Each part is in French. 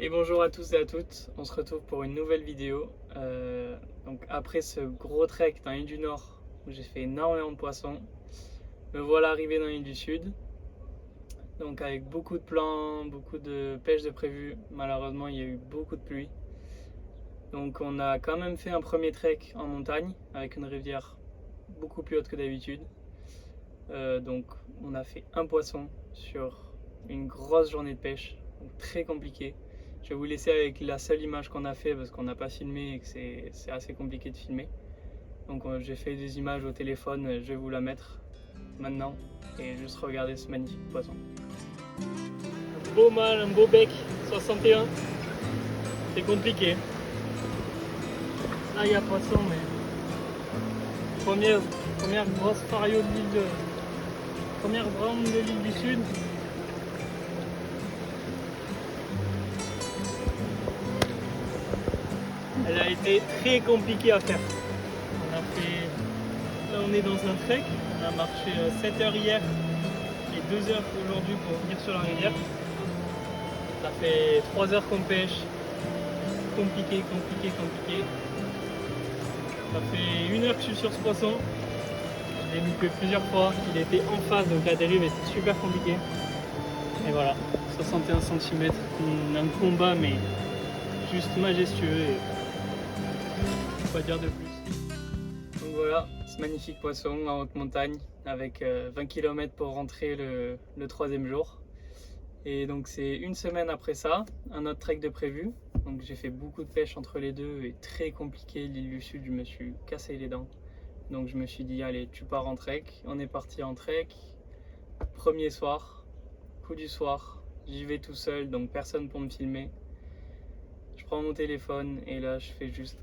Et bonjour à tous et à toutes, on se retrouve pour une nouvelle vidéo. Donc après ce gros trek dans l'île du Nord où j'ai fait énormément de poissons, me voilà arrivé dans l'île du Sud. Donc avec beaucoup de plans, beaucoup de pêche de prévu. Malheureusement il y a eu beaucoup de pluie. Donc on a quand même fait un premier trek en montagne avec une rivière beaucoup plus haute que d'habitude. Donc on a fait un poisson sur une grosse journée de pêche, donc très compliqué. Je vais vous laisser avec la seule image qu'on a fait parce qu'on n'a pas filmé et que c'est assez compliqué de filmer. Donc j'ai fait des images au téléphone, je vais vous la mettre maintenant et juste regarder ce magnifique poisson. Un beau mâle, un beau bec, 61. C'est compliqué. Là il y a poisson mais première grosse fario de l'île première brande de l'île du Sud. Elle a été très compliquée à faire. Là on est dans un trek, on a marché 7 heures hier et 2 heures aujourd'hui pour venir sur la rivière. Ça fait 3 heures qu'on pêche. Compliqué. Ça fait 1 heure que je suis sur ce poisson. Je l'ai loupé plusieurs fois, il était en face donc la dérive était super compliquée. Et voilà, 61 cm, un combat mais juste majestueux et pas dire de plus. Donc voilà, ce magnifique poisson en haute montagne avec 20 km pour rentrer le troisième jour. Et donc c'est une semaine après ça, un autre trek de prévu. Donc j'ai fait beaucoup de pêche entre les deux et très compliqué. L'île du Sud, je me suis cassé les dents. Donc je me suis dit allez, tu pars en trek. On est parti en trek. Premier soir, coup du soir, j'y vais tout seul, donc personne pour me filmer. Je prends mon téléphone et là je fais juste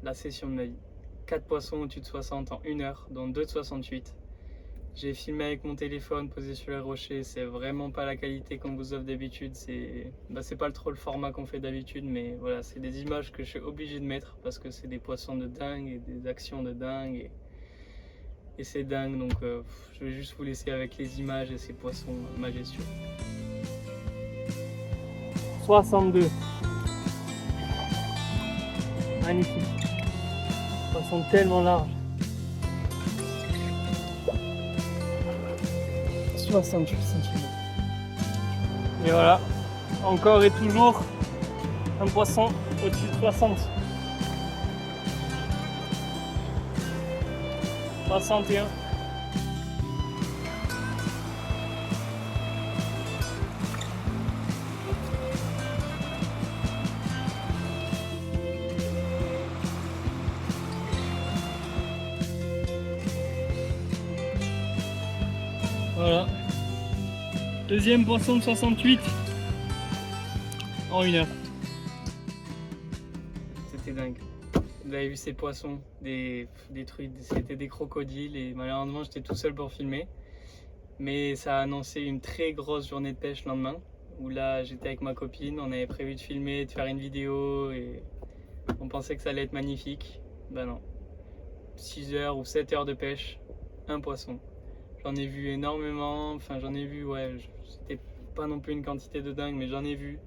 la session de ma vie. 4 poissons au-dessus de 60 en 1 heure, dont 2 de 68. J'ai filmé avec mon téléphone posé sur les rochers, c'est vraiment pas la qualité qu'on vous offre d'habitude, c'est pas trop le format qu'on fait d'habitude, mais voilà, c'est des images que je suis obligé de mettre parce que c'est des poissons de dingue et des actions de dingue et c'est dingue, donc je vais juste vous laisser avec les images et ces poissons majestueux. 62. Magnifique. Poisson tellement large. 68 cm. Et voilà, encore et toujours un poisson au-dessus de 60. 61. Voilà. Deuxième poisson de 68 en 1 heure. C'était dingue. Vous avez vu ces poissons, des truites, c'était des crocodiles et malheureusement j'étais tout seul pour filmer. Mais ça a annoncé une très grosse journée de pêche le lendemain où là j'étais avec ma copine, on avait prévu de filmer, de faire une vidéo et on pensait que ça allait être magnifique. Ben non. 6 heures ou 7 heures de pêche, un poisson. J'en ai vu énormément, enfin j'en ai vu, ouais, c'était pas non plus une quantité de dingue, mais j'en ai vu.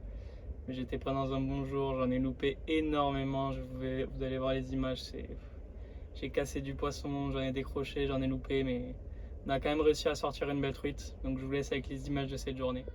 Mais j'étais pas dans un bon jour, j'en ai loupé énormément, vous allez voir les images, j'ai cassé du poisson, j'en ai décroché, j'en ai loupé, mais on a quand même réussi à sortir une belle truite. Donc je vous laisse avec les images de cette journée.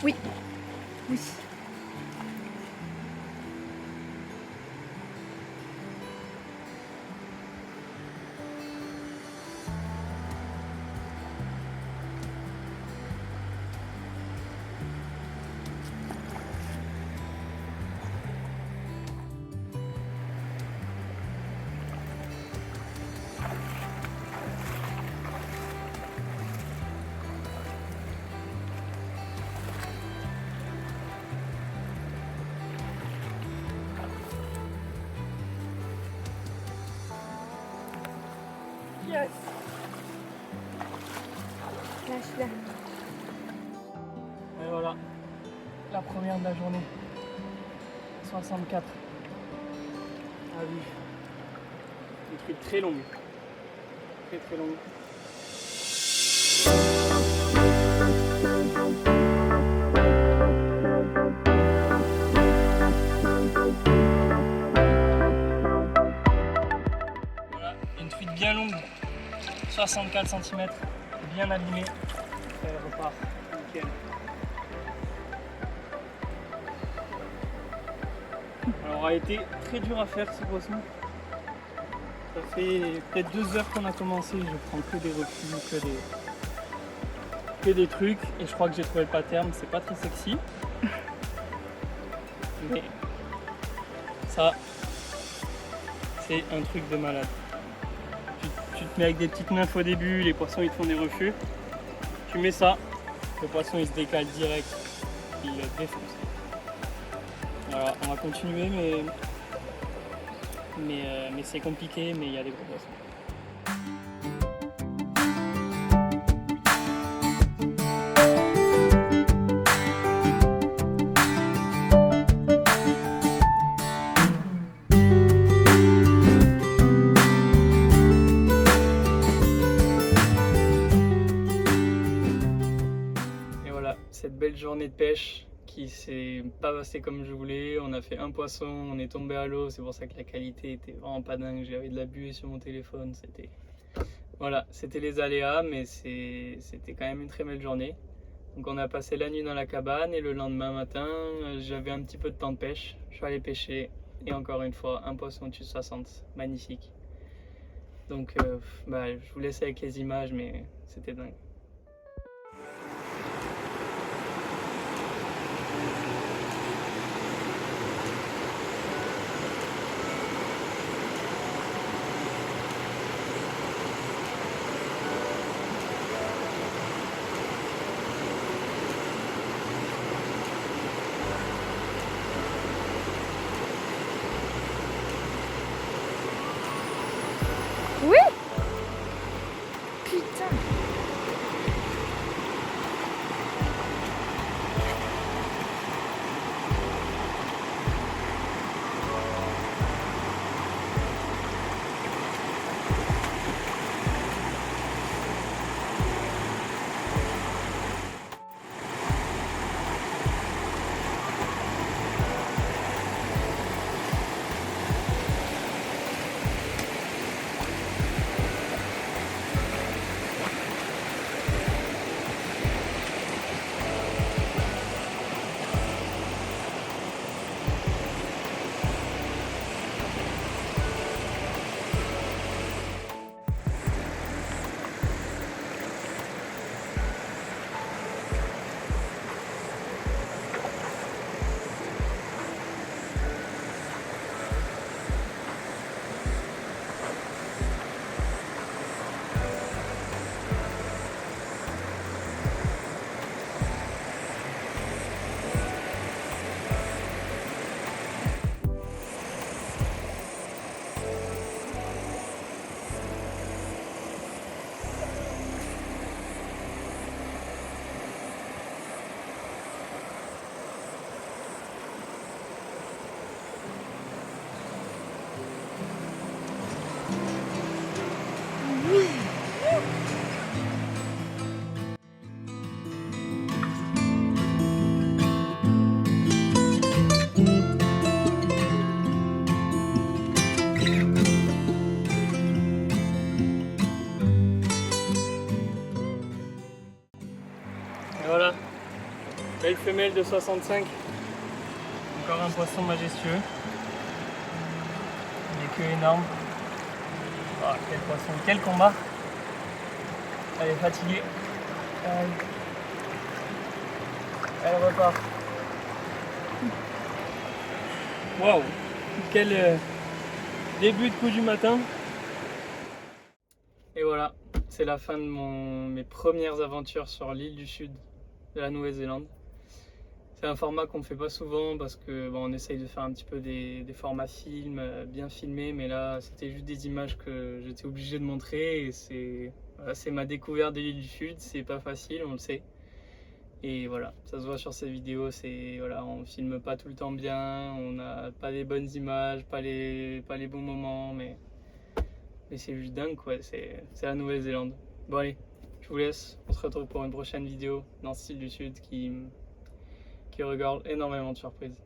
Oui. Oui. Yes. Lâche-la. Et voilà, la première de la journée. 64. Ah oui. Une truc très longue. Très très longue. Voilà, une truite bien longue. 64 cm. Bien abîmée. Elle repart. Nickel. Alors, a été très dur à faire ce poisson. Ça fait peut-être 2 heures qu'on a commencé, je prends que des refus, que des trucs, et je crois que j'ai trouvé le pattern, c'est pas très sexy. Mais ça, c'est un truc de malade. Tu te mets avec des petites nymphes au début, les poissons ils te font des refus. Tu mets ça, le poisson il se décale direct, il défonce. Voilà, on va continuer, mais c'est compliqué, mais il y a des gros poissons. Et voilà, cette belle journée de pêche qui s'est pas passée comme je voulais. On a fait un poisson, on est tombé à l'eau, c'est pour ça que la qualité était vraiment pas dingue. J'avais de la buée sur mon téléphone, voilà, c'était les aléas, mais c'était quand même une très belle journée. Donc on a passé la nuit dans la cabane et le lendemain matin, j'avais un petit peu de temps de pêche. Je suis allé pêcher et encore une fois, un poisson au-dessus de 60, magnifique. Donc je vous laisse avec les images, mais c'était dingue. Oui. Putain. femelle de 65. Encore un poisson majestueux. Des queues énormes. Oh, quel poisson, quel combat. Elle est fatiguée. Elle repart. Waouh, quel début de coup du matin. Et voilà, c'est la fin de mes premières aventures sur l'île du Sud de la Nouvelle-Zélande. C'est un format qu'on ne fait pas souvent parce que on essaye de faire un petit peu des formats films, bien filmés, mais là c'était juste des images que j'étais obligé de montrer et c'est ma découverte de l'île du Sud, c'est pas facile, on le sait. Et voilà, ça se voit sur ces vidéos, on filme pas tout le temps bien, on n'a pas les bonnes images, pas les bons moments, mais c'est juste dingue quoi, c'est la Nouvelle-Zélande. Bon allez, je vous laisse, on se retrouve pour une prochaine vidéo dans ce style du Sud qui regarde énormément de surprises.